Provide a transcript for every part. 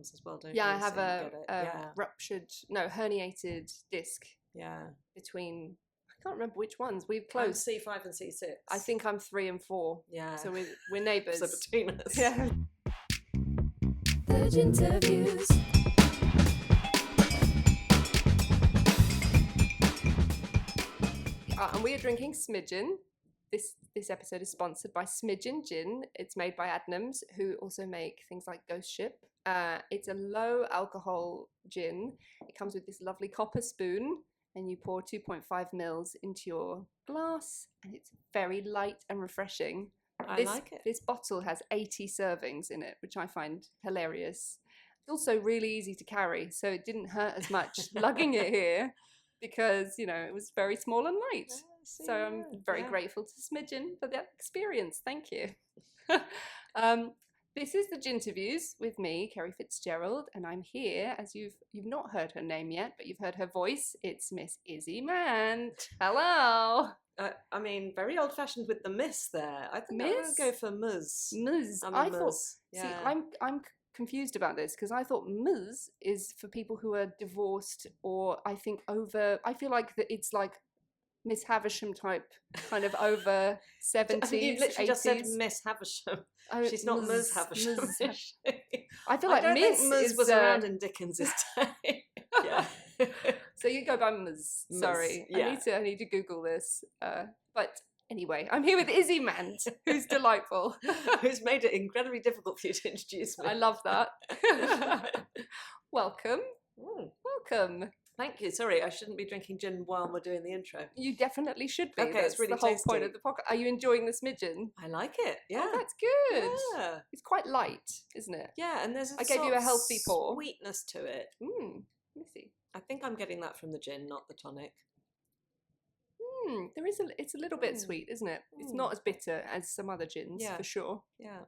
problems as well, don't Yeah, you? I have So a herniated disc between, I can't remember which ones. We've closed. I'm C5 and C6. I think I'm 3 and 4. Yeah. So we're neighbours. So between us. Yeah. The interviews. And we are drinking Smidgin. This episode is sponsored by Smidgin Gin. It's made by Adnams, who also make things like Ghost Ship. It's a low alcohol gin. It comes with this lovely copper spoon, and you pour 2.5 mils into your glass, and it's very light and refreshing. I like it. This bottle has 80 servings in it, which I find hilarious. It's also really easy to carry, so it didn't hurt as much lugging it here because, it was very small and light. So I'm very grateful to Smidgin for that experience. Thank you. This is the Ginterviews with me, Kerry Fitzgerald, and I'm here, as you've not heard her name yet, but you've heard her voice. It's Miss Izzy Mant. Hello. I mean, very old-fashioned with the miss there. I think I'm going to go for Ms. Ms. I thought. Yeah. See, I'm confused about this because I thought Ms is for people who are divorced or I feel like that it's like Miss Havisham type, kind of over 70s, I think you literally 80s. just said Miss Havisham. Oh, She's not Ms. Havisham. I feel like I don't Miss think Ms. was around in Dickens's day. Yeah. So you go by Ms. Sorry, yeah. I need to Google this. But anyway, I'm here with Izzy Mant, who's delightful, who's made it incredibly difficult for you to introduce me. I love that. Welcome. Welcome. Thank you. Sorry, I shouldn't be drinking gin while we're doing the intro. You definitely should be. Okay, That's it's really the whole tasty. point of the podcast. Are you enjoying the Smidgin? I like it. Yeah. Oh, that's good. Yeah. It's quite light, isn't it? Yeah, and there's I gave you a healthy pour. Sweetness to it. Let me see. I think I'm getting that from the gin, not the tonic. It's a little bit sweet, isn't it? It's not as bitter as some other gins, for sure. Yeah.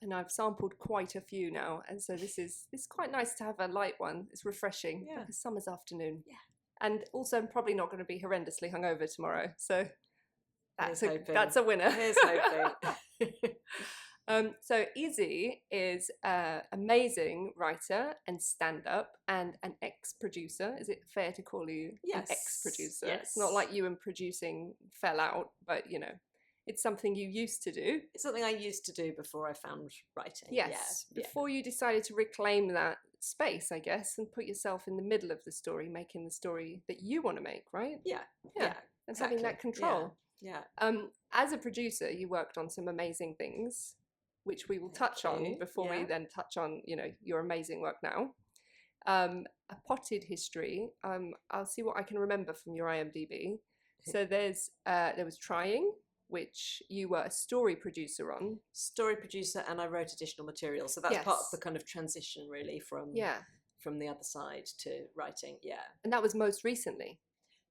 And I've sampled quite a few now, and so this is quite nice to have a light one. It's refreshing. Yeah. Like a summer's afternoon. Yeah. And also, I'm probably not going to be horrendously hungover tomorrow, so that's Here's a winner. Here's hoping. So Izzy is an amazing writer and stand-up and an ex-producer. Is it fair to call you an ex-producer? Yes. It's not like you and producing fell out, but it's something you used to do. It's something I used to do before I found writing. Yes. Yeah. Before you decided to reclaim that space, I guess, and put yourself in the middle of the story, making the story that you want to make, right? Yeah. And having that control. Yeah. As a producer, you worked on some amazing things, which we will touch on before we then touch on, your amazing work now. A potted history. I'll see what I can remember from your IMDb. So there was Trying, which you were a story producer on. Story producer, and I wrote additional material. So that's part of the kind of transition, really, from the other side to writing. Yeah. And that was most recently.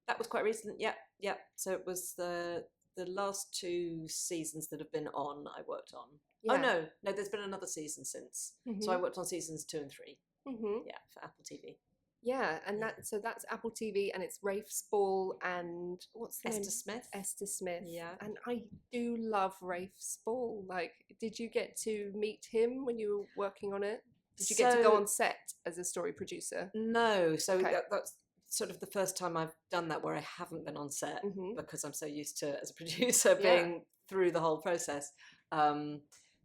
That was quite recent. Yeah. So it was the last 2 seasons that have been on, I worked on. Yeah. Oh, no, there's been another season since. Mm-hmm. So I worked on seasons 2 and 3. Mm-hmm. Yeah, for Apple TV. Yeah, and that's Apple TV, and it's Rafe Spall and what's the name? Esther Smith. Yeah. And I do love Rafe Spall. Like, did you get to meet him when you were working on it? Did you get to go on set as a story producer? No. So that's sort of the first time I've done that where I haven't been on set because I'm so used to, as a producer, being through the whole process.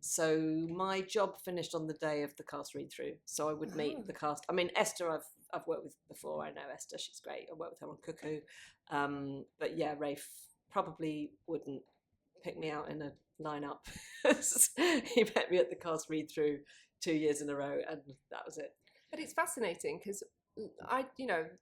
So my job finished on the day of the cast read-through. So I would meet the cast. I mean, Esther, I've worked with before. I know Esther; she's great. I worked with her on Cuckoo. But yeah, Rafe probably wouldn't pick me out in a lineup. He met me at the cast read-through 2 years in a row, and that was it. But it's fascinating because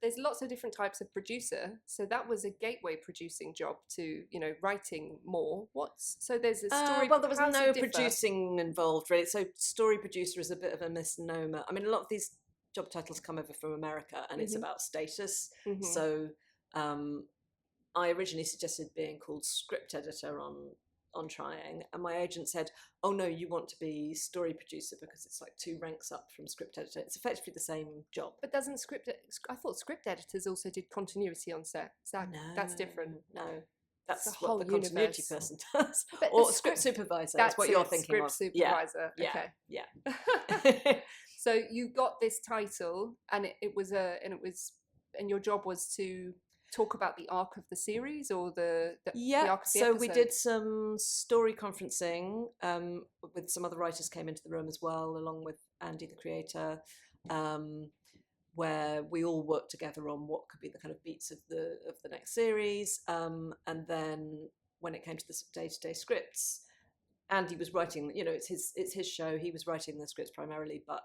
there's lots of different types of producer. So that was a gateway producing job to, writing more. So there's a story. Well, there was no producing involved, really. So story producer is a bit of a misnomer. I mean, a lot of these job titles come over from America, and it's about status. Mm-hmm. So I originally suggested being called script editor on Trying, and my agent said, oh no, you want to be story producer because it's like 2 ranks up from script editor. It's effectively the same job. But I thought script editors also did continuity on set. So that's different. No, that's the what whole the continuity universe. person does. But or script supervisor, that's what you're thinking script of. Supervisor. Yeah. Okay. Yeah. So you got this title, and and your job was to talk about the arc of the series, or the arc of the so we episode? did some story conferencing with some other writers came into the room as well, along with Andy, the creator, where we all worked together on what could be the kind of beats of the next series, and then when it came to the day-to-day scripts, Andy was writing. It's his show. He was writing the scripts primarily, but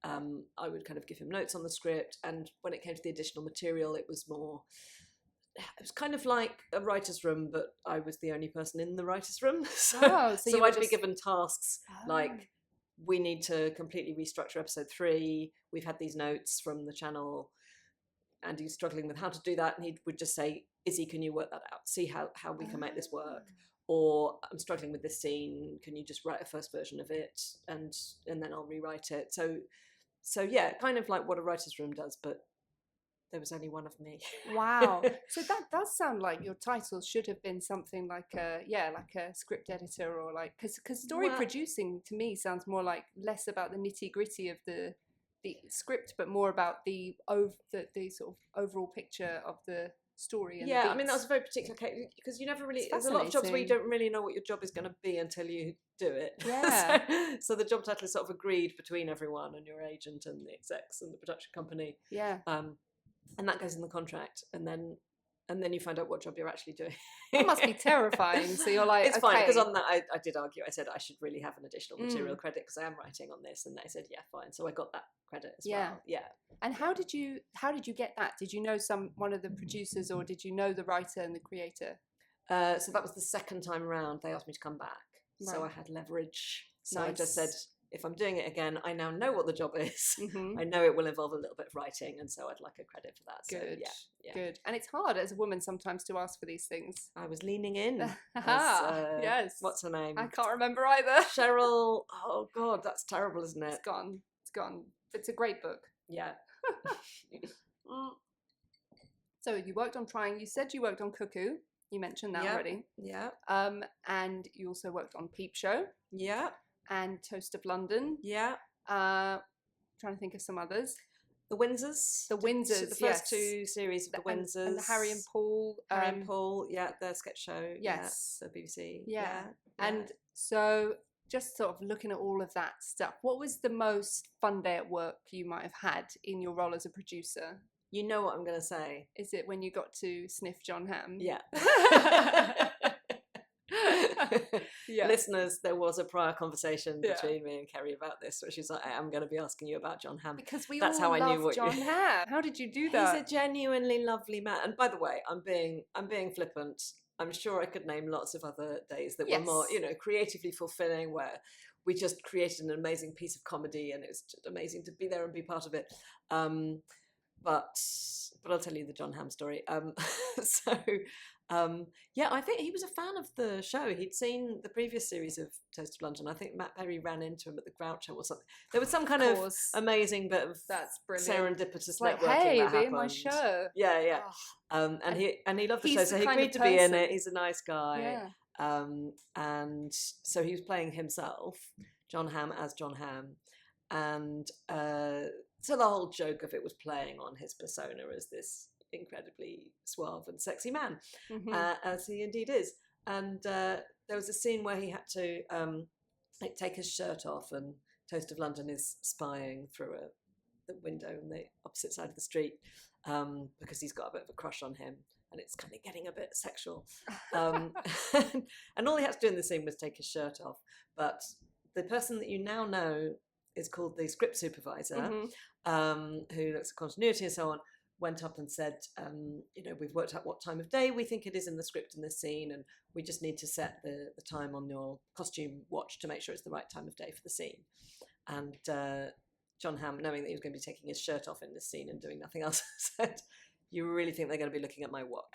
I would kind of give him notes on the script. And when it came to the additional material, it was kind of like a writer's room, but I was the only person in the writer's room. So I'd be given tasks like, we need to completely restructure episode 3. We've had these notes from the channel. Andy's struggling with how to do that. And he would just say, Izzy, can you work that out? See how we can make this work. Or I'm struggling with this scene. Can you just write a first version of it? And then I'll rewrite it. So yeah, kind of like what a writer's room does, but there was only one of me. Wow. So that does sound like your title should have been something like a script editor, or like, because story producing to me sounds more like less about the nitty gritty of the script, but more about the sort of overall picture of the story. And I mean, that was a very particular case, because you never really, there's a lot of jobs where you don't really know what your job is going to be until you do it. Yeah. So the job title is sort of agreed between everyone and your agent and the execs and the production company. Yeah. And that goes in the contract, and then you find out what job you're actually doing. That must be terrifying. So you're like, it's fine, because on that I did argue. I said I should really have an additional material credit because I am writing on this, and they said yeah, fine. So I got that credit as well. Yeah. And how did you get that? Did you know one of the producers, or did you know the writer and the creator? So that was the second time around. They asked me to come back, so I had leverage. So I just said, if I'm doing it again, I now know what the job is. Mm-hmm. I know it will involve a little bit of writing, and so I'd like a credit for that. Good, so, good. And it's hard as a woman sometimes to ask for these things. I was leaning in. Yes. What's her name? I can't remember either. Cheryl. Oh God, that's terrible, isn't it? It's gone. It's a great book. Yeah. So you worked on Trying. You said you worked on Cuckoo. You mentioned that already. Yeah. And you also worked on Peep Show. Yeah. And Toast of London. Yeah. Trying to think of some others. The Windsors. The Windsors. The first 2 series of the Windsors. And the Harry and Paul. Their sketch show. Yes. The BBC. Yeah. And so, just sort of looking at all of that stuff, what was the most fun day at work you might have had in your role as a producer? You know what I'm going to say. Is it when you got to sniff John Hamm? Yeah. Yeah. Listeners, there was a prior conversation between me and Kerry about this, where she's like, I am going to be asking you about John Hamm. Because That's how I knew what John Hamm. How did you do that? He's a genuinely lovely man. And by the way, I'm being flippant. I'm sure I could name lots of other days that were more, creatively fulfilling, where we just created an amazing piece of comedy, and it was just amazing to be there and be part of it. But I'll tell you the John Hamm story. I think he was a fan of the show. He'd seen the previous series of Toast of London. I think Matt Perry ran into him at the Groucho or something. There was some kind of amazing bit of serendipitous networking hey, that happened. Be in my show. Yeah. Oh. And he loved the show, so he agreed to be in it. He's a nice guy. Yeah. And so he was playing himself, John Hamm as John Hamm, and so the whole joke of it was playing on his persona as this incredibly suave and sexy man, as he indeed is. And there was a scene where he had to take his shirt off, and Toast of London is spying through the window on the opposite side of the street, because he's got a bit of a crush on him, and it's kind of getting a bit sexual. And all he had to do in the scene was take his shirt off. But the person that you now know is called the script supervisor, who looks at continuity and so on, went up and said, we've worked out what time of day we think it is in the script in this scene, and we just need to set the time on your costume watch to make sure it's the right time of day for the scene. And John Hamm, knowing that he was going to be taking his shirt off in this scene and doing nothing else, said, you really think they're going to be looking at my watch?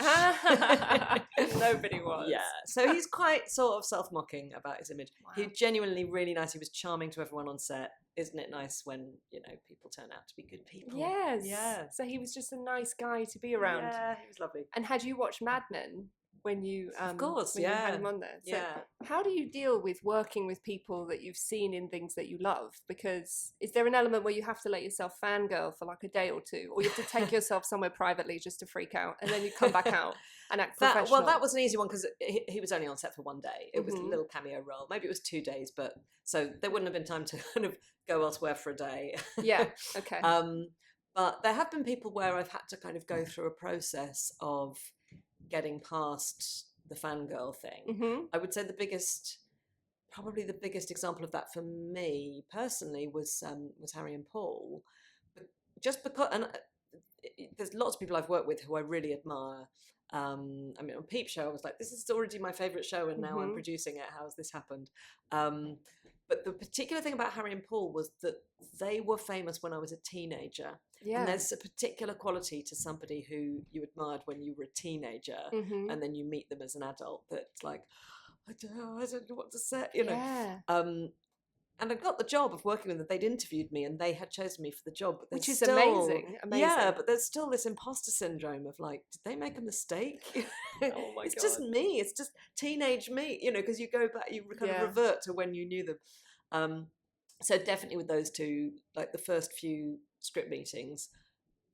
Nobody was. Yeah. So he's quite sort of self-mocking about his image. Wow. He's genuinely really nice. He was charming to everyone on set. Isn't it nice when, people turn out to be good people? Yes. Yeah. So he was just a nice guy to be around. Yeah, he was lovely. And had you watched Mad Men when you of course, when you had him on there. So yeah. how do you deal with working with people that you've seen in things that you love? Because is there an element where you have to let yourself fangirl for like a day or two, or you have to take yourself somewhere privately just to freak out, and then you come back out and act professional? Well, that was an easy one because he was only on set for one day. It was a little cameo role. Maybe it was 2 days, but so there wouldn't have been time to kind of go elsewhere for a day. Yeah, okay. But there have been people where I've had to kind of go through a process of getting past the fangirl thing. I would say probably the biggest example of that for me personally was Harry and Paul, but just because, and there's lots of people I've worked with who I really admire. I mean, on Peep Show, I was like, this is already my favourite show, and now I'm producing it. How has this happened? But the particular thing about Harry and Paul was that they were famous when I was a teenager. Yeah. And there's a particular quality to somebody who you admired when you were a teenager, and then you meet them as an adult that's like, I don't know what to say, you know. Yeah. And I got the job of working with them. They'd interviewed me and they had chosen me for the job. But which is still, amazing. Yeah, but there's still this imposter syndrome of like, did they make a mistake? Oh my God. It's just me. It's just teenage me, you know, because you go back, you kind of revert to when you knew them. So definitely with those two, like the first few script meetings,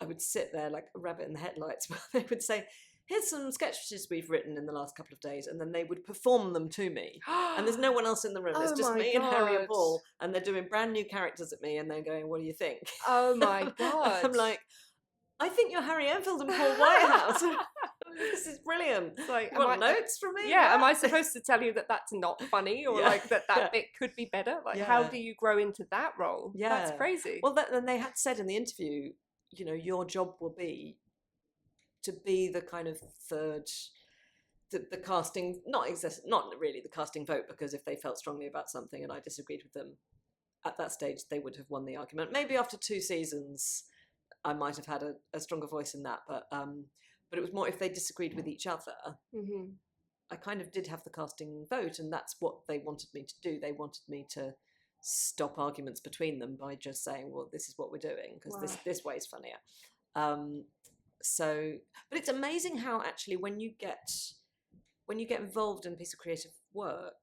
I would sit there like a rabbit in the headlights where they would say, here's some sketches we've written in the last couple of days, and then they would perform them to me. And there's no one else in the room. It's just me and Harry and Paul, and they're doing brand new characters at me, and they're going, what do you think? Oh my God. I'm like, I think you're Harry Enfield and Paul Whitehouse. This is brilliant. It's like, you want notes from me? Yeah, am I supposed to tell you that that's not funny, or like that bit could be better? Like, how do you grow into that role? Yeah. That's crazy. Well, then they had said in the interview, you know, your job will be to be the kind of third, the casting, not really the casting vote, because if they felt strongly about something and I disagreed with them at that stage, they would have won the argument. Maybe after 2 seasons, I might have had a stronger voice in that, but it was more if they disagreed with each other. I kind of did have the casting vote, and that's what they wanted me to do. They wanted me to stop arguments between them by just saying, well, this is what we're doing, because this way is funnier. So, but it's amazing how actually when you get involved in a piece of creative work,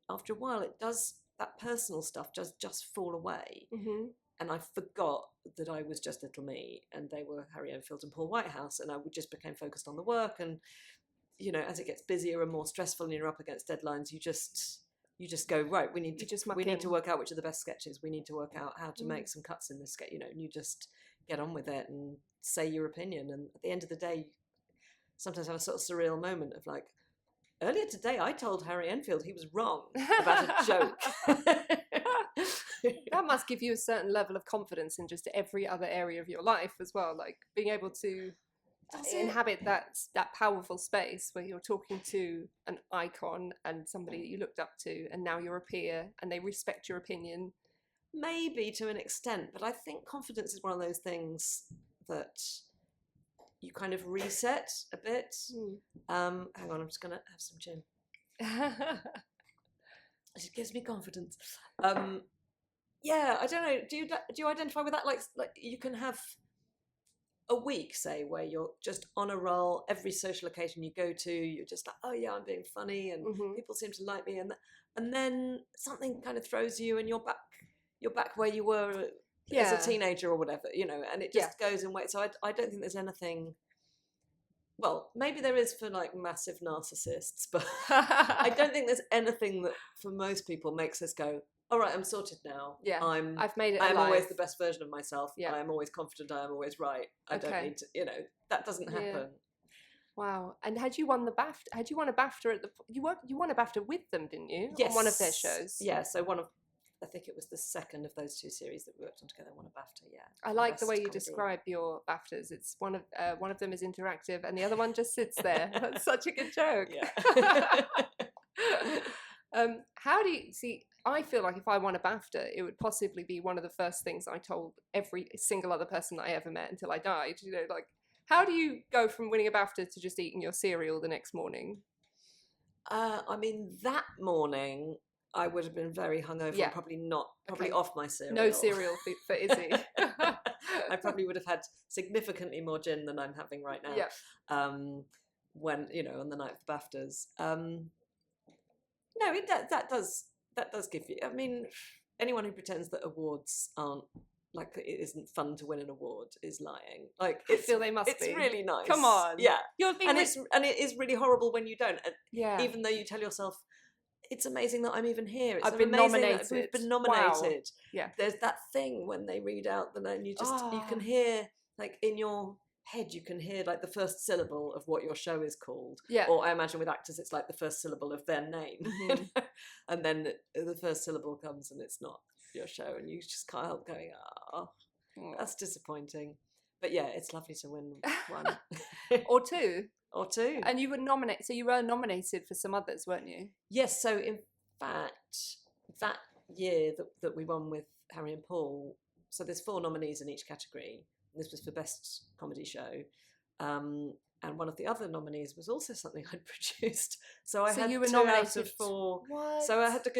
after a while that personal stuff just fall away. And I forgot that I was just little me and they were Harry Enfield and Paul Whitehouse, and I just became focused on the work. And you know, as it gets busier and more stressful and you're up against deadlines, you just go, right, we need to work out which are the best sketches, we need to work out how to make some cuts in this sketch, you know, and you just get on with it and say your opinion. And at the end of the day, sometimes have a sort of surreal moment of like, earlier today I told Harry Enfield he was wrong about a joke. That must give you a certain level of confidence in just every other area of your life as well, like being able to inhabit that powerful space where you're talking to an icon and somebody that you looked up to, and now you're a peer and they respect your opinion. Maybe to an extent, but I think confidence is one of those things that you kind of reset a bit. Hang on, I'm just going to have some gin. It gives me confidence. Yeah, I don't know. Do you identify with that? Like you can have a week, say, where you're just on a roll. Every social occasion you go to, you're just like, oh yeah, I'm being funny, and people seem to like me, and then something kind of throws you, and you're back where you were as a teenager or whatever, you know, and it just goes in waves. So I don't think there's anything. Well, maybe there is for like massive narcissists, but I don't think there's anything that for most people makes us go, all right, I'm sorted now. Yeah, I've made it. I'm always the best version of myself. Yeah. I'm always confident. I'm always right. I don't need to, you know, that doesn't happen. Yeah. Wow. And had you won a BAFTA you won a BAFTA with them, didn't you? Yes. On one of their shows. Yeah. So I think it was the second of those 2 series that we worked on together, won a BAFTA. Yeah. I like the way you describe your BAFTAs. It's one of them is interactive and the other one just sits there. That's such a good joke. Yeah. How do you see? I feel like if I won a BAFTA, it would possibly be one of the first things I told every single other person that I ever met until I died. You know, like, how do you go from winning a BAFTA to just eating your cereal the next morning? I mean, that morning I would have been very hungover. Yeah. Probably off my cereal. No cereal for Izzy. I probably would have had significantly more gin than I'm having right now. Yeah. when, you know, on the night of the BAFTAs. No, that does give you. I mean, anyone who pretends that awards aren't like it isn't fun to win an award is lying. Like I feel they must it's be. really nice. Come on, yeah. You're being And it is really horrible when you don't. yeah. Even though you tell yourself, it's amazing that I'm even here. It's I've been amazing nominated. that we've been nominated. Wow. Yeah. There's that thing when they read out the name, you can hear, like, in your head, you can hear like the first syllable of what your show is called. Yeah. Or I imagine with actors, it's like the first syllable of their name, Mm-hmm. and then the first syllable comes and it's not your show, and you just can't help going, that's disappointing. But yeah, it's lovely to win one or two. or two. And you were nominated. So you were nominated for some others, weren't you? Yes. So in fact, that year that we won with Harry and Paul, so there's 4 nominees in each category. This was for Best Comedy Show. And one of the other nominees was also something I'd produced. So I had you were 2 nominated out of 4. What? So I had a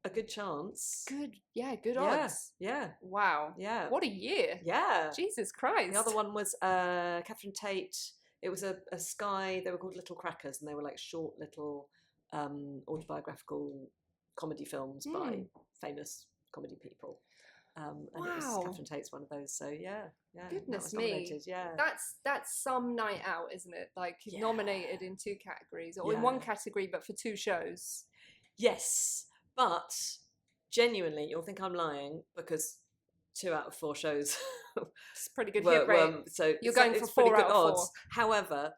good chance. Good. Yeah, good odds. Yeah. Wow. Yeah. What a year. Yeah. Jesus Christ. The other one was Catherine Tate. It was a Sky, they were called Little Crackers, and they were like short little autobiographical comedy films by famous comedy people. And it was Catherine Tate's one of those. So yeah. Goodness me. Yeah. That's some night out, isn't it? Like nominated in 2 categories, or in Yeah. 1 category, but for 2 shows. Yes, but genuinely, you'll think I'm lying because 2 out of 4 shows. It's pretty good hit rate. So you're going for 4 out of 4. However,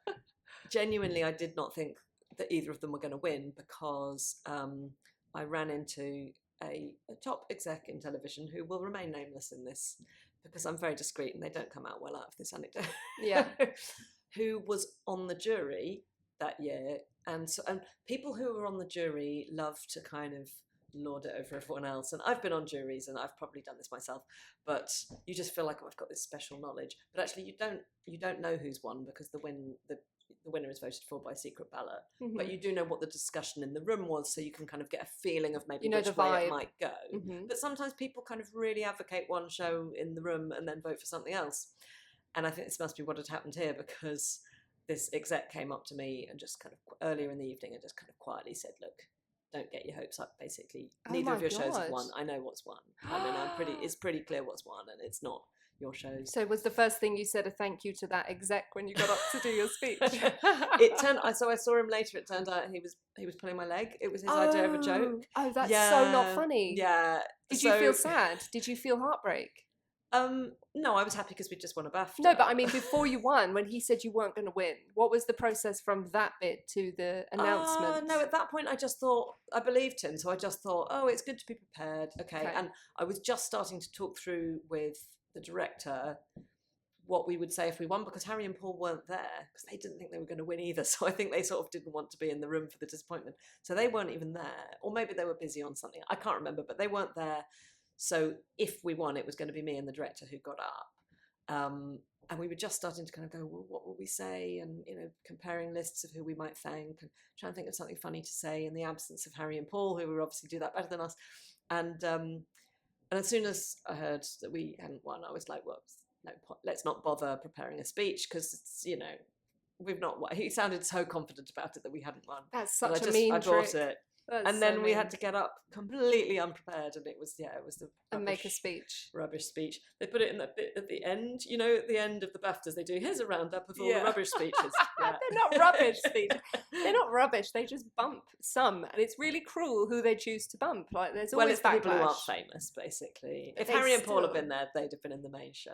genuinely, I did not think that either of them were going to win because I ran into a top exec in television who will remain nameless in this because I'm very discreet and they don't come out well out of this anecdote. Yeah. Who was on the jury that year, and people who were on the jury love to kind of lord it over everyone else. And I've been on juries, and I've probably done this myself, but you just feel like, oh, I've got this special knowledge. But actually, you don't know who's won because the winner is voted for by secret ballot. Mm-hmm. But you do know what the discussion in the room was, so you can kind of get a feeling of maybe which way it might go. Mm-hmm. But sometimes people kind of really advocate one show in the room and then vote for something else. And I think this must be what had happened here, because this exec came up to me and just kind of earlier in the evening and just kind of quietly said, look, don't get your hopes up, basically. Neither of your shows have won. I know what's won. I mean, it's pretty clear what's won, and it's not your shows. So was the first thing you said a thank you to that exec when you got up to do your speech? So I saw him later. It turned out he was pulling my leg. It was his idea of a joke. Oh, that's so not funny. Yeah. Did you feel sad? Did you feel heartbreak? No, I was happy because we just won a BAFTA. No, but I mean, before you won, when he said you weren't going to win, what was the process from that bit to the announcement? No, at that point, I believed him. So I just thought, oh, it's good to be prepared. Okay. And I was just starting to talk through with the director what we would say if we won, because Harry and Paul weren't there because they didn't think they were going to win either. So I think they sort of didn't want to be in the room for the disappointment. So they weren't even there, or maybe they were busy on something. I can't remember, but they weren't there. So if we won, it was going to be me and the director who got up. And we were just starting to kind of go, well, what will we say? And, comparing lists of who we might thank and trying to think of something funny to say in the absence of Harry and Paul, who would obviously do that better than us. And as soon as I heard that we hadn't won, I was like, well, no, let's not bother preparing a speech because it's, we've not won. He sounded so confident about it that we hadn't won. That's such a mean trick. I brought it. And then we had to get up completely unprepared, and it was the and make a speech. Rubbish speech. They put it in that bit at the end, at the end of the BAFTAs, they do, here's a roundup of all the rubbish speeches. Yeah. They're not rubbish speeches. They're not rubbish. They just bump some, and it's really cruel who they choose to bump. Like there's always it's people who backlash. aren't famous, basically. If Harry and Paul had been there, they'd have been in the main show.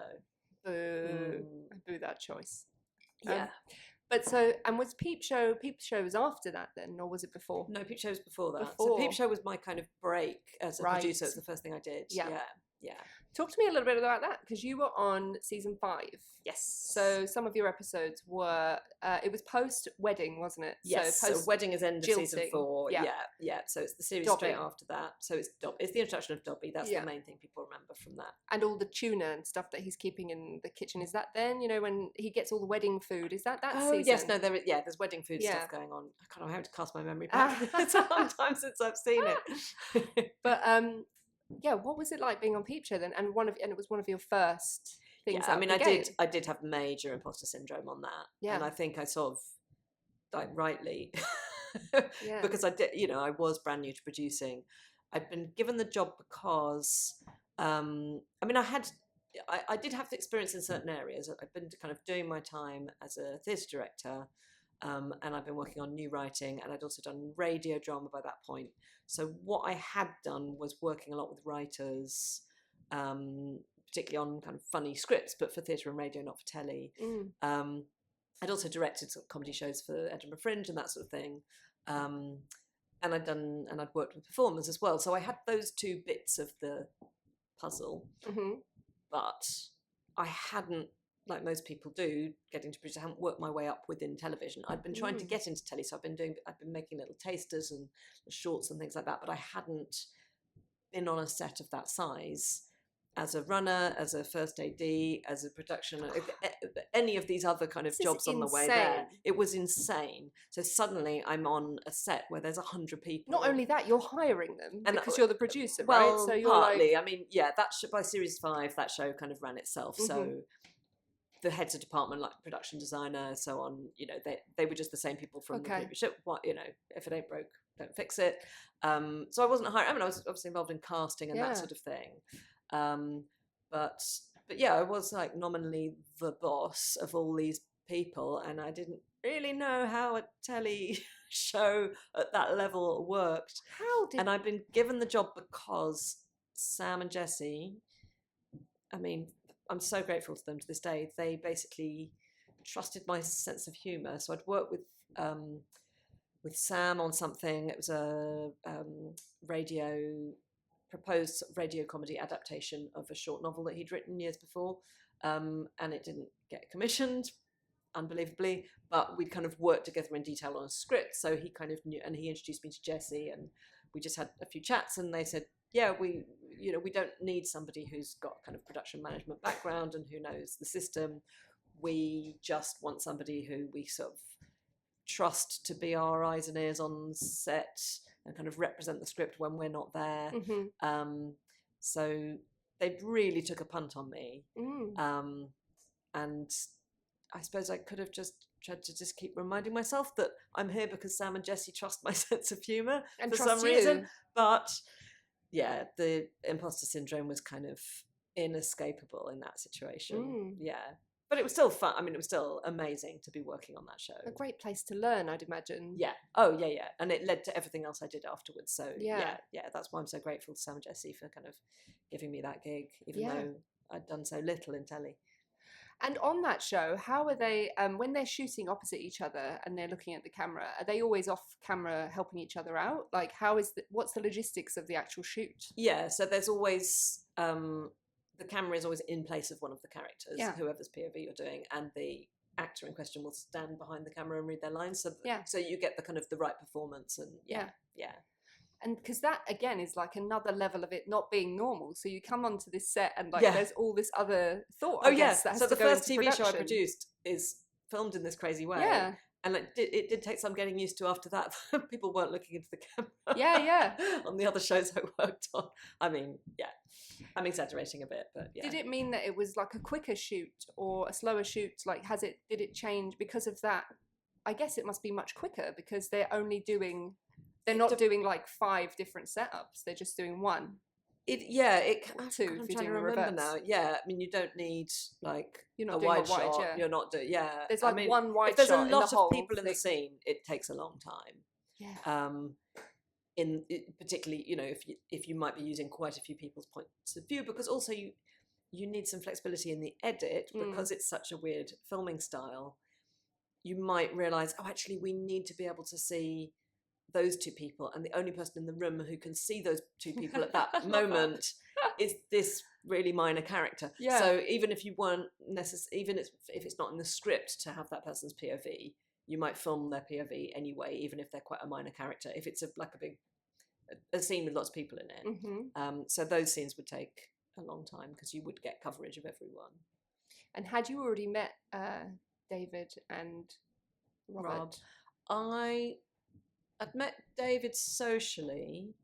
Boo! I boo that choice. Yeah. But and was Peep Show was after that then, or was it before? No, Peep Show was before that. So Peep Show was my kind of break as a producer. It was the first thing I did. Yeah. Talk to me a little bit about that, because you were on season 5. Yes. So some of your episodes were, it was post-wedding, wasn't it? Yes, so Wedding is end of season 4. Yeah. So it's the series straight after that. So it's the introduction of Dobby. That's the main thing people remember from that. And all the tuna and stuff that he's keeping in the kitchen. Is that then, when he gets all the wedding food? Is that season? Yes, no, there's wedding food stuff going on. I have to cast my memory back. It's a long time since I've seen it. But what was it like being on Peep Show then? And it was one of your first things. Yeah, I mean, I did have major imposter syndrome on that. Yeah. And I think I sort of like rightly, Yeah. because I did, you know, I was brand new to producing. I'd been given the job because, I mean, I did have the experience in certain areas. I've been kind of doing my time as a theatre director, and I've been working on new writing, and I'd also done radio drama by that point. So what I had done was working a lot with writers, particularly on kind of funny scripts, but for theatre and radio, not for telly. I'd also directed sort of comedy shows for Edinburgh Fringe and that sort of thing. And I'd worked with performers as well. So I had those two bits of the puzzle, but I hadn't, like most people do, getting to produce. I hadn't worked my way up within television. I'd been trying to get into telly, so I've been making little tasters and shorts and things like that, but I hadn't been on a set of that size as a runner, as a first AD, as a production, any of these other kind of jobs on the way there. It was insane. So suddenly I'm on a set where there's 100 people. Not only that, you're hiring them because you're the producer, well, right? So you're partly. I mean, yeah, by series 5, that show kind of ran itself. So the heads of department, like production designer, so on, you know, they were just the same people from the previous show. What, you know, if it ain't broke, don't fix it. So I wasn't hired. I mean, I was obviously involved in casting and that sort of thing. But yeah, I was like nominally the boss of all these people, and I didn't really know how a telly show at that level worked. And I've been given the job because Sam and Jessie, I mean, I'm so grateful to them to this day. They basically trusted my sense of humour. So I'd worked with Sam on something. It was a proposed radio comedy adaptation of a short novel that he'd written years before, and it didn't get commissioned, unbelievably, but we'd kind of worked together in detail on a script, so he kind of knew, and he introduced me to Jessie, and we just had a few chats, and they said, yeah, we don't need somebody who's got kind of production management background and who knows the system. We just want somebody who we sort of trust to be our eyes and ears on set and kind of represent the script when we're not there. So they really took a punt on me. And I suppose I could have just tried to just keep reminding myself that I'm here because Sam and Jessie trust my sense of humour for some reason. But yeah, the imposter syndrome was kind of inescapable in that situation. Yeah. But it was still fun. I mean, it was still amazing to be working on that show. A great place to learn, I'd imagine. Yeah. Oh, yeah, yeah. And it led to everything else I did afterwards. So, yeah. That's why I'm so grateful to Sam and Jessie for kind of giving me that gig, even though I'd done so little in telly. And on that show, how are they, when they're shooting opposite each other and they're looking at the camera, are they always off camera helping each other out? Like, what's the logistics of the actual shoot? Yeah, so there's always... the camera is always in place of one of the characters, whoever's POV you're doing, and the actor in question will stand behind the camera and read their lines, so you get the kind of the right performance. And and because that again is like another level of it not being normal. So you come onto this set and there's all this other thought. I guess, that has so to the go first into TV show I production. produced is filmed in this crazy way. And it did take some getting used to after that. People weren't looking into the camera. On the other shows I worked on. I mean, I'm exaggerating a bit, but yeah. Did it mean that it was like a quicker shoot or a slower shoot? Like, did it change because of that? I guess it must be much quicker because they're not doing like 5 different setups. They're just doing one. Two. I'm trying to remember now. Yeah, I mean, you don't need like you're not a doing wide a wide shot. Yeah. You're not doing. Yeah, there's like one wide if there's shot. There's a lot in the of people in the scene. It takes a long time. Yeah. Particularly, you know, if you might be using quite a few people's points of view, because also you need some flexibility in the edit because it's such a weird filming style. You might realise, actually, we need to be able to see those 2 people, and the only person in the room who can see those 2 people at that moment is this really minor character. Yeah. So even if you weren't even if it's not in the script to have that person's POV, you might film their POV anyway, even if they're quite a minor character. If it's a scene with lots of people in it, so those scenes would take a long time because you would get coverage of everyone. And had you already met David and Rob? I'd met David socially.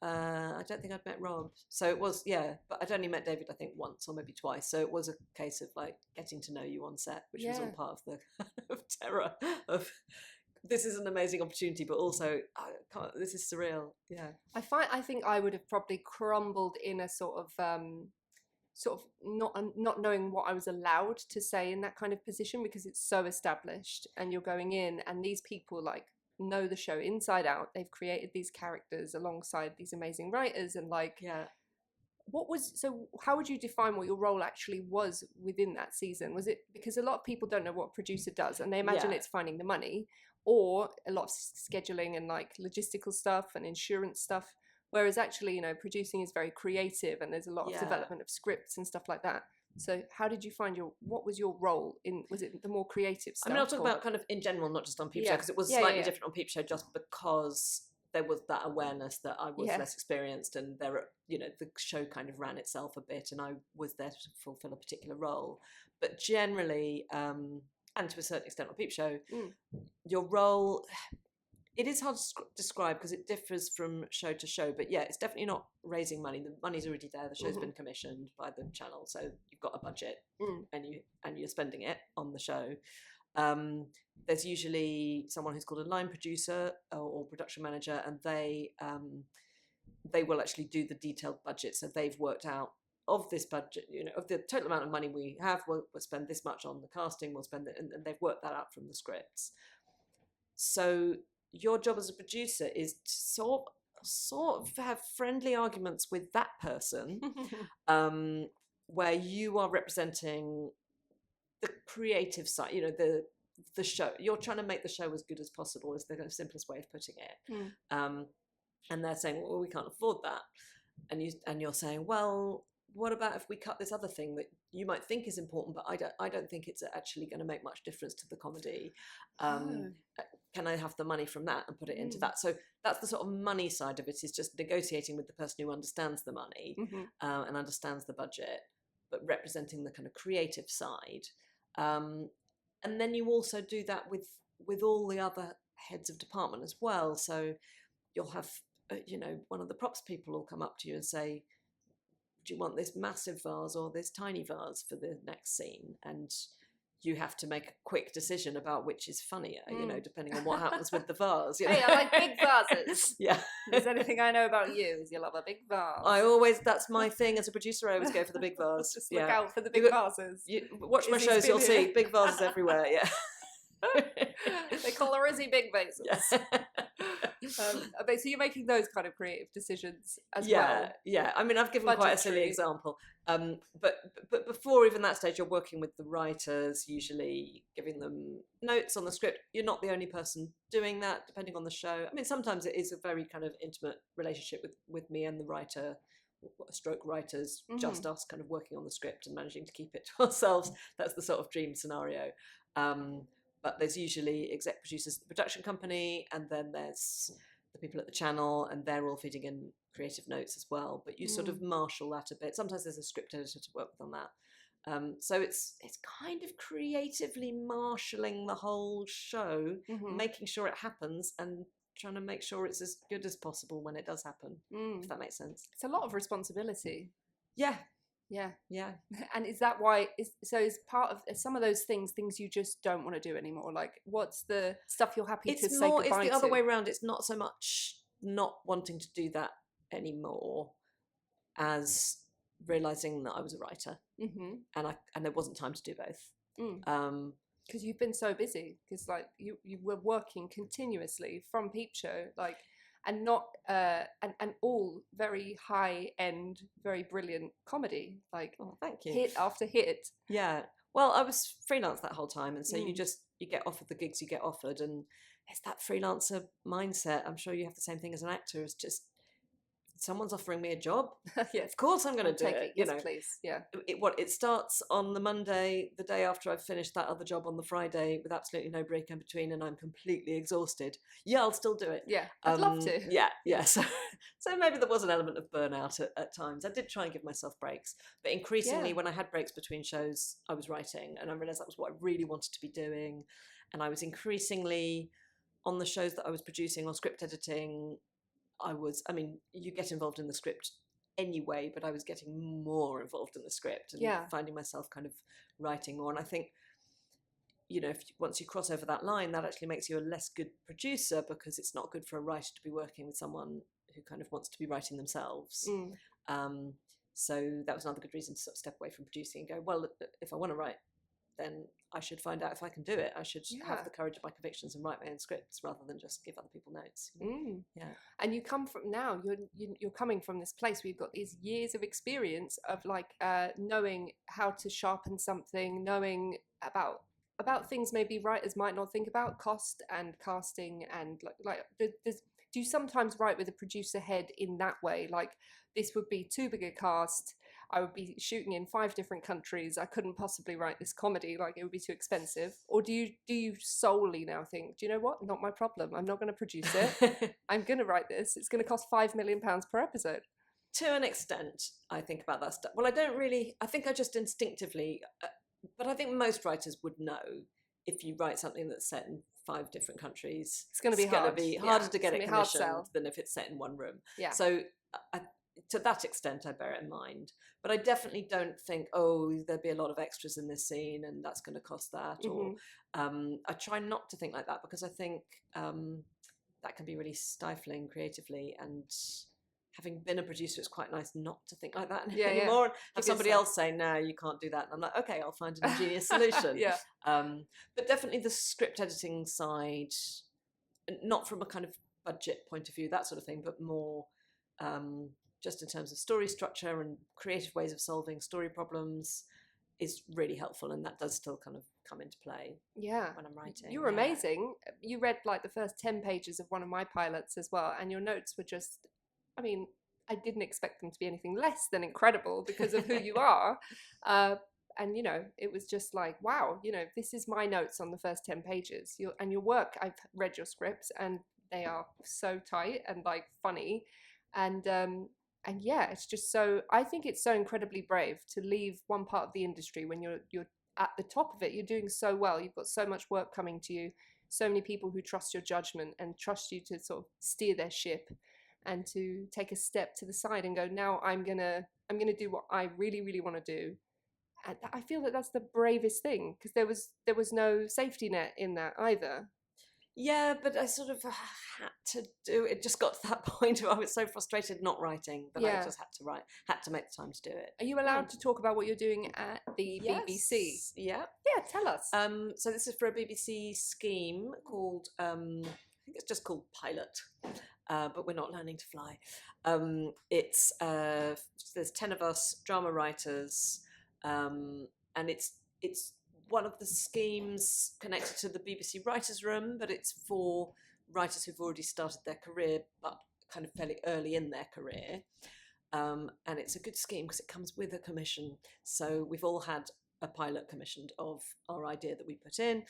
I don't think I'd met Rob. So it was, but I'd only met David, I think, once or maybe twice. So it was a case of like getting to know you on set, which was all part of the kind of terror of this is an amazing opportunity, but also this is surreal. Yeah, I think I would have probably crumbled in a sort of not knowing what I was allowed to say in that kind of position, because it's so established and you're going in and these people like know the show inside out. They've created these characters alongside these amazing writers, and like, how would you define what your role actually was within that season? Was it, because a lot of people don't know what a producer does and they imagine it's finding the money, or a lot of scheduling and like logistical stuff and insurance stuff, whereas actually, you know, producing is very creative and there's a lot of development of scripts and stuff like that. So how did you find what was your role in, was it the more creative stuff? I mean, I'll talk about kind of in general, not just on Peep Show, because it was slightly different on Peep Show just because there was that awareness that I was less experienced, and the show kind of ran itself a bit, and I was there to fulfill a particular role. But generally, and to a certain extent on Peep Show, your role, it is hard to describe because it differs from show to show. But yeah, it's definitely not raising money. The money's already there. The show's been commissioned by the channel, so you've got a budget, and you're spending it on the show. There's usually someone who's called a line producer or production manager, and they will actually do the detailed budget. So they've worked out, of this budget, you know, of the total amount of money we have, we'll spend this much on the casting, we'll spend it, and they've worked that out from the scripts. So your job as a producer is to sort of have friendly arguments with that person, where you are representing the creative side, you know, the show. You're trying to make the show as good as possible, is the kind of simplest way of putting it. And they're saying, well, we can't afford that. And you're saying, well, what about if we cut this other thing that you might think is important, but I don't think it's actually going to make much difference to the comedy. Can I have the money from that and put it into that? So that's the sort of money side of it, is just negotiating with the person who understands the money and understands the budget, but representing the kind of creative side. And then you also do that with all the other heads of department as well. So you'll have, one of the props people will come up to you and say, do you want this massive vase or this tiny vase for the next scene? And you have to make a quick decision about which is funnier, depending on what happens with the vase. Hey, I like big vases. Yeah. If there's anything I know about you, is you love a big vase. That's my thing as a producer, I always go for the big vase. Just look out for the big vases. Watch my shows, you'll see big vases everywhere, yeah. They call her Izzy Big Vases. Yeah. So you're making those kind of creative decisions as well. Yeah. I mean, I've given quite a silly example. But before even that stage, you're working with the writers, usually giving them notes on the script. You're not the only person doing that, depending on the show. I mean, sometimes it is a very kind of intimate relationship with me and the writer, stroke writers, just us kind of working on the script and managing to keep it to ourselves. That's the sort of dream scenario. But there's usually exec producers at the production company, and then there's the people at the channel, and they're all feeding in creative notes as well. But you sort of marshal that a bit. Sometimes there's a script editor to work with on that. So it's kind of creatively marshalling the whole show, making sure it happens, and trying to make sure it's as good as possible when it does happen, if that makes sense. It's a lot of responsibility. Yeah. And is that why, is part of some of those things you just don't want to do anymore? Like, what's the stuff you're happy to say goodbye to? It's the other way around. It's not so much not wanting to do that anymore as realising that I was a writer, and there wasn't time to do both. Because you've been so busy, because like you were working continuously from Peep Show, like, and not and all very high end, very brilliant comedy, like thank you. Hit after hit. Yeah. Well, I was freelance that whole time, and so you get offered the gigs you get offered, and it's that freelancer mindset. I'm sure you have the same thing as an actor. It's just, someone's offering me a job. Yeah, of course I'm going to do it. Yes, please. Yeah. It starts on the Monday, the day after I've finished that other job on the Friday, with absolutely no break in between, and I'm completely exhausted. Yeah, I'll still do it. Yeah, I'd love to. Yeah. So maybe there was an element of burnout at times. I did try and give myself breaks, but increasingly when I had breaks between shows, I was writing, and I realised that was what I really wanted to be doing. And I was increasingly on the shows that I was producing or script editing. You get involved in the script anyway, but I was getting more involved in the script and finding myself kind of writing more. And I think once you cross over that line, that actually makes you a less good producer, because it's not good for a writer to be working with someone who kind of wants to be writing themselves. So that was another good reason to sort of step away from producing and go, well, if I want to write, then I should find out if I can do it. I should have the courage of my convictions and write my own scripts rather than just give other people notes. Yeah. And you come from now, you're coming from this place where you've got these years of experience of like knowing how to sharpen something, knowing about things maybe writers might not think about, cost and casting, and like do you sometimes write with a producer head in that way? Like, this would be too big a cast, I would be shooting in 5 different countries, I couldn't possibly write this comedy, like it would be too expensive? Or do you solely now think, do you know what, not my problem, I'm not going to produce it, I'm going to write this, it's going to cost £5 million per episode? To an extent, I think about that stuff. Well, I think I just instinctively, but I think most writers would know if you write something that's set in 5 different countries, it's going to be harder to get it commissioned than if it's set in one room. Yeah. So to that extent, I bear it in mind. But I definitely don't think, oh, there'd be a lot of extras in this scene and that's going to cost that. Or I try not to think like that, because I think that can be really stifling creatively. And having been a producer, it's quite nice not to think like that anymore. And have somebody else say, no, you can't do that. And I'm like, okay, I'll find an ingenious solution. But definitely the script editing side, not from a kind of budget point of view, that sort of thing, but more just in terms of story structure and creative ways of solving story problems, is really helpful. And that does still kind of come into play when I'm writing. You were amazing. You read like the first 10 pages of one of my pilots as well, and your notes were just, I mean, I didn't expect them to be anything less than incredible because of who you are. And, it was just like, wow, this is my notes on the first 10 pages. Your work, I've read your scripts and they are so tight and like funny. And yeah, it's just so, I think it's so incredibly brave to leave one part of the industry when you're at the top of it. You're doing so well. You've got so much work coming to you, so many people who trust your judgment and trust you to sort of steer their ship, and to take a step to the side and go, now I'm gonna do what I really, really want to do. And I feel that that's the bravest thing, because there was no safety net in that either. Yeah, but I sort of had to do it. Just got to that point where I was so frustrated not writing, but I just had to make the time to do it. Are you allowed to talk about what you're doing at the BBC? Yeah. Yeah, tell us. So this is for a BBC scheme called, I think it's just called Pilot, but we're not learning to fly. It's there's 10 of us drama writers, and it's one of the schemes connected to the BBC Writers' Room, but it's for writers who've already started their career, but kind of fairly early in their career. And it's a good scheme because it comes with a commission. So we've all had a pilot commissioned of our idea that we put in,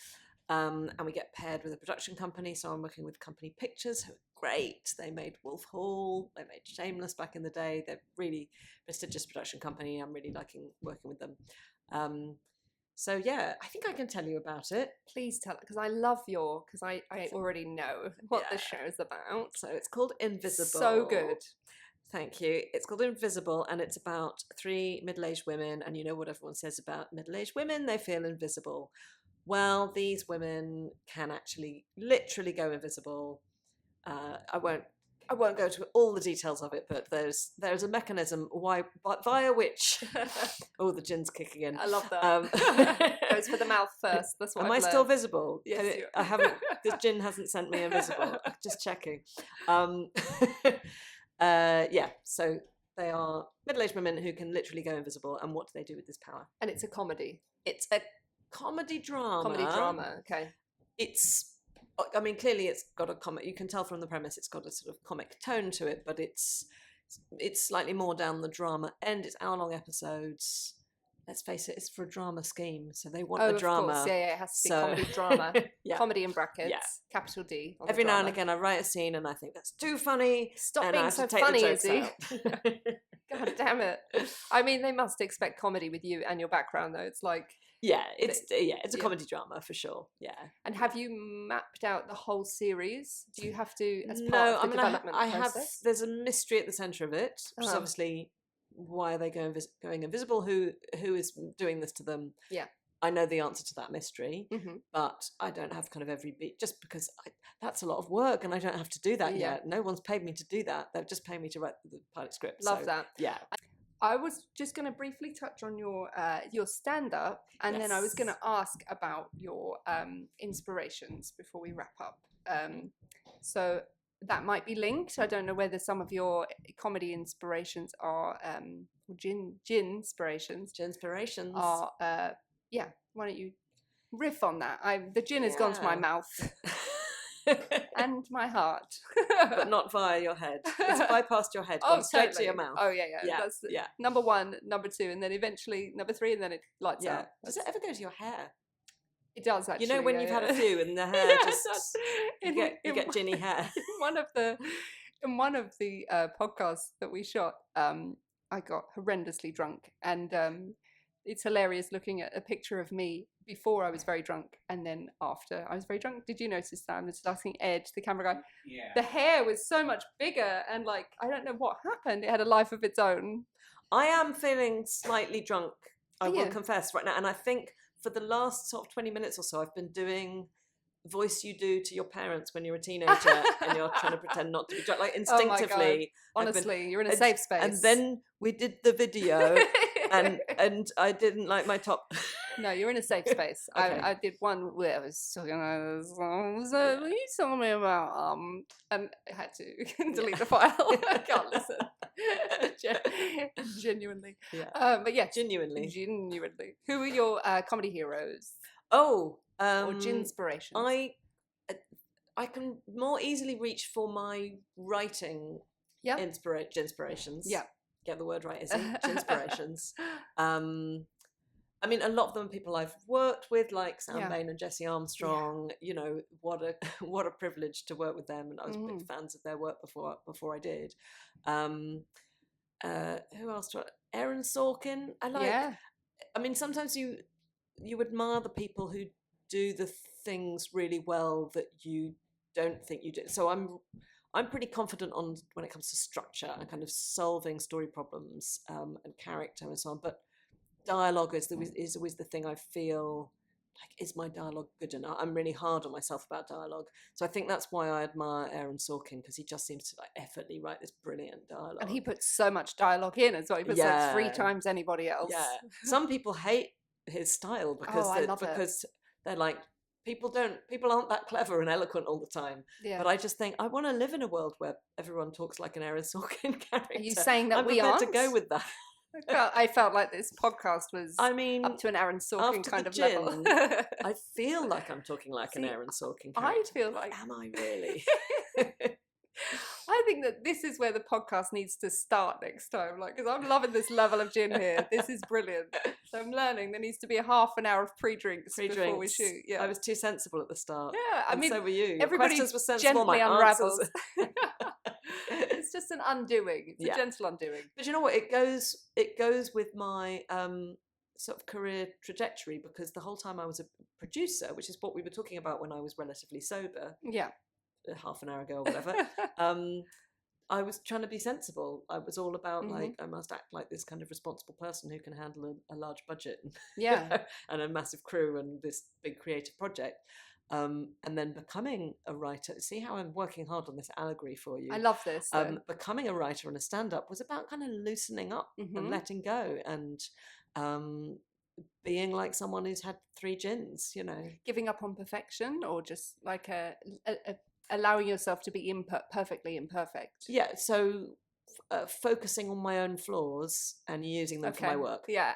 and we get paired with a production company. So I'm working with Company Pictures, who are great. They made Wolf Hall, they made Shameless back in the day. They're really prestigious production company. I'm really liking working with them. So yeah, I think I can tell you about it. Please tell, because I already know what the show's about. So it's called Invisible. So good. Thank you. It's called Invisible, and it's about 3 middle-aged women, and you know what everyone says about middle-aged women, they feel invisible. Well, these women can actually literally go invisible. I won't go to all the details of it, but there's a mechanism via which the gin's kicking in. I love that. Goes for the mouth first. That's what Am I still visible? Yes, I haven't. This gin hasn't sent me invisible. Just checking. So they are middle-aged women who can literally go invisible. And what do they do with this power? And it's a comedy. It's a comedy drama. Comedy drama. Okay. Clearly it's got a comic. You can tell from the premise it's got a sort of comic tone to it, but it's slightly more down the drama end. It's hour-long episodes. Let's face it, it's for a drama scheme, so they want a drama. Of course. Yeah, it has to be comedy drama. Comedy in brackets, capital D. Every now and again I write a scene and I think that's too funny. Stop being so funny, Izzy. God damn it. I mean, they must expect comedy with you and your background, though. It's like... it's a comedy drama for sure. Yeah. And have you mapped out the whole series? Do you have to, as part of the development process? There's a mystery at the centre of it, which is obviously why are they going invisible? Who is doing this to them? Yeah. I know the answer to that mystery, but I don't have kind of every beat, just because that's a lot of work and I don't have to do that yet. No one's paid me to do that. They've just paid me to write the pilot script. Love that. Yeah. I was just going to briefly touch on your stand-up, and then I was going to ask about your inspirations before we wrap up. So that might be linked. I don't know whether some of your comedy inspirations are gin inspirations. Gin inspirations are why don't you riff on that? The gin has gone to my mouth and my heart, but not via your head. It's bypassed your head, gone straight to your mouth. Oh yeah. That's number 1, number 2, and then eventually number 3, and then it lights up. Does it ever go to your hair? It does, actually. You know, when you've had a few and the hair just you get ginny hair. In one of the podcasts that we shot, I got horrendously drunk, and it's hilarious looking at a picture of me before I was very drunk and then after I was very drunk. Did you notice that? I was asking Ed, the camera guy. Yeah. The hair was so much bigger, and like, I don't know what happened. It had a life of its own. I am feeling slightly drunk, I will confess, right now. And I think for the last sort of 20 minutes or so, I've been doing voice you do to your parents when you're a teenager and you're trying to pretend not to be drunk, like instinctively. Oh honestly, you're in a safe space. And then we did the video and I didn't like my top. No, you're in a safe space. Okay. I did one where I was talking so you told me about and I had to delete the file. I can't listen. Genuinely. Yeah. But yeah, genuinely. Who are your comedy heroes? Oh, or ginspirations? I can more easily reach for my writing ginspirations. Yeah. Get the word right, Izzy. Ginspirations. I mean, a lot of them are people I've worked with, like Sam Bain and Jesse Armstrong. You know, what a privilege to work with them, and I was big fans of their work before I did. Who else? Aaron Sorkin. I mean, sometimes you admire the people who do the things really well that you don't think you do. So I'm pretty confident when it comes to structure and kind of solving story problems and character and so on. But dialogue is always the thing I feel like, is my dialogue good enough? I'm really hard on myself about dialogue. So I think that's why I admire Aaron Sorkin, because he just seems to like effortlessly write this brilliant dialogue. And he puts so much dialogue in as well. He puts like 3 times anybody else. Yeah. Some people hate his style because they're like, people aren't that clever and eloquent all the time. Yeah. But I just think I want to live in a world where everyone talks like an Aaron Sorkin character. Are you saying that we aren't? I'm prepared to go with that. I felt like this podcast was up to an Aaron Sorkin kind of level. I feel like I'm talking like an Aaron Sorkin character. I feel like... Am I really? I think that this is where the podcast needs to start next time, like, because I'm loving this level of gin here. This is brilliant. So I'm learning there needs to be a half an hour of pre-drinks before we shoot. Yeah, I was too sensible at the start. Yeah, I mean, so were you. Everybody questions were sensible. Gently unravels. It's just an undoing. It's a gentle undoing. But you know what? It goes with my sort of career trajectory, because the whole time I was a producer, which is what we were talking about when I was relatively sober. Yeah. Half an hour ago or whatever. I was trying to be sensible. I was all about like, I must act like this kind of responsible person who can handle a large budget and a massive crew and this big creative project. And then becoming a writer. See how I'm working hard on this allegory for you. I love this. Becoming a writer and a stand-up was about kind of loosening up and letting go and being like someone who's had 3 gins, you know. Giving up on perfection, or just like allowing yourself to be perfectly imperfect. Yeah, so focusing on my own flaws and using them for my work. Yeah,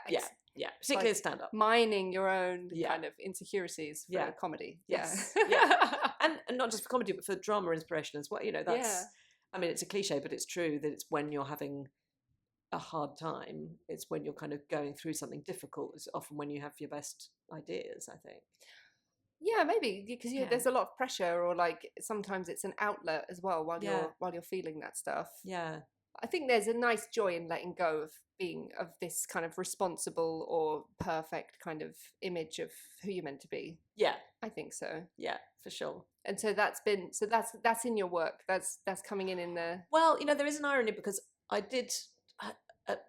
particularly like stand-up. Mining your own kind of insecurities for comedy. Yes. And not just for comedy, but for drama inspiration as well. You know, that's, I mean, it's a cliche, but it's true that it's when you're having a hard time, it's when you're kind of going through something difficult, it's often when you have your best ideas, I think. Yeah, maybe, because there's a lot of pressure, or like sometimes it's an outlet as well while you're feeling that stuff. Yeah, I think there's a nice joy in letting go of this kind of responsible or perfect kind of image of who you're meant to be. Yeah, I think so. Yeah, for sure. And so that's in your work. That's coming in the. Well, you know, there is an irony, because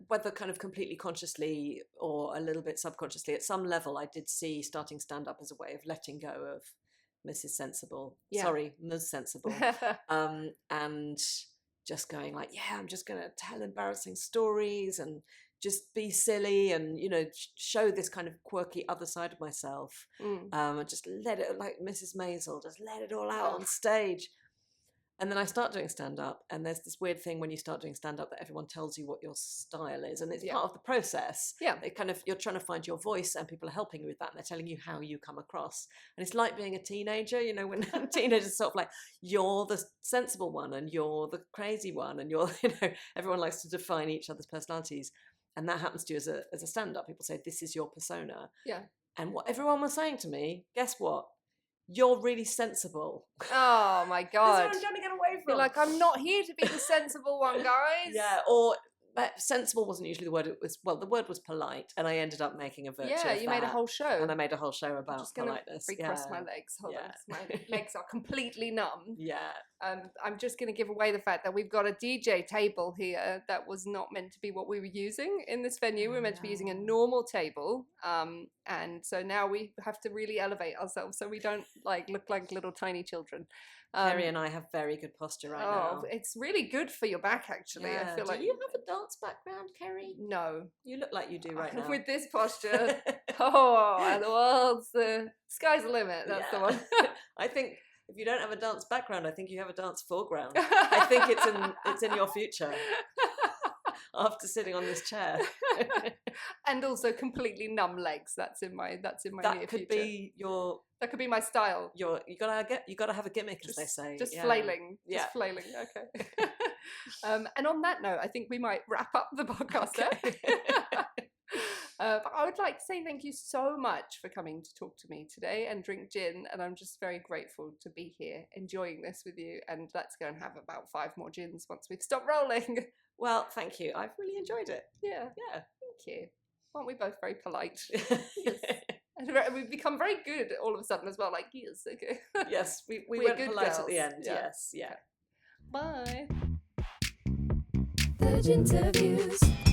whether kind of completely consciously or a little bit subconsciously, at some level, I did see starting stand-up as a way of letting go of Mrs. Sensible. Yeah. Sorry, Ms. Sensible. And just going like, yeah, I'm just going to tell embarrassing stories and just be silly and, you know, show this kind of quirky other side of myself. And just let it, like Mrs. Maisel, just let it all out on stage. And then I start doing stand-up, and there's this weird thing when you start doing stand-up that everyone tells you what your style is, and it's part of the process. Yeah. It kind of, you're trying to find your voice, and people are helping you with that, and they're telling you how you come across. And it's like being a teenager, you know, when teenagers sort of like, you're the sensible one, and you're the crazy one, and you're, you know, everyone likes to define each other's personalities. And that happens to you as a stand-up. People say, this is your persona. Yeah. And what everyone was saying to me, guess what? You're really sensible. Oh my God. That's what I'm trying to get away from. You're like, I'm not here to be the sensible one, guys. Yeah, or sensible wasn't usually the word. It was, well, the word was polite, and I ended up making a virtue of you made a that. whole show. And I made a whole show about I'm just gonna politeness. recross my legs. Hold on, Yeah. my legs are completely numb. Yeah. I'm just going to give away the fact that we've got a DJ table here that was not meant to be what we were using in this venue. We were meant to be using a normal table, and so now we have to really elevate ourselves so we don't like look like little tiny children. Kerry and I have very good posture right now. It's really good for your back, actually. Yeah. I feel like Do you have a dance background, Kerry? No. You look like you do right now. With this posture, and the world's the sky's the limit. That's the one. I think if you don't have a dance background, I think you have a dance foreground. I think it's in your future. After sitting on this chair. And also completely numb legs. That's in my near future. That could be your. That could be my style. You gotta have a gimmick, as they say. Just flailing. Just flailing. Okay. And on that note, I think we might wrap up the podcast there. But I would like to say thank you so much for coming to talk to me today and drink gin. And I'm just very grateful to be here enjoying this with you. And let's go and have about 5 more gins once we've stopped rolling. Well, thank you. I've really enjoyed it. Yeah. Yeah. Thank you. Aren't we both very polite? Yes. And we've become very good all of a sudden as well. Like, yes, okay. Yes, we We're went good polite girls. at the end. Yeah. Yes, yeah. Bye. The Ginterviews.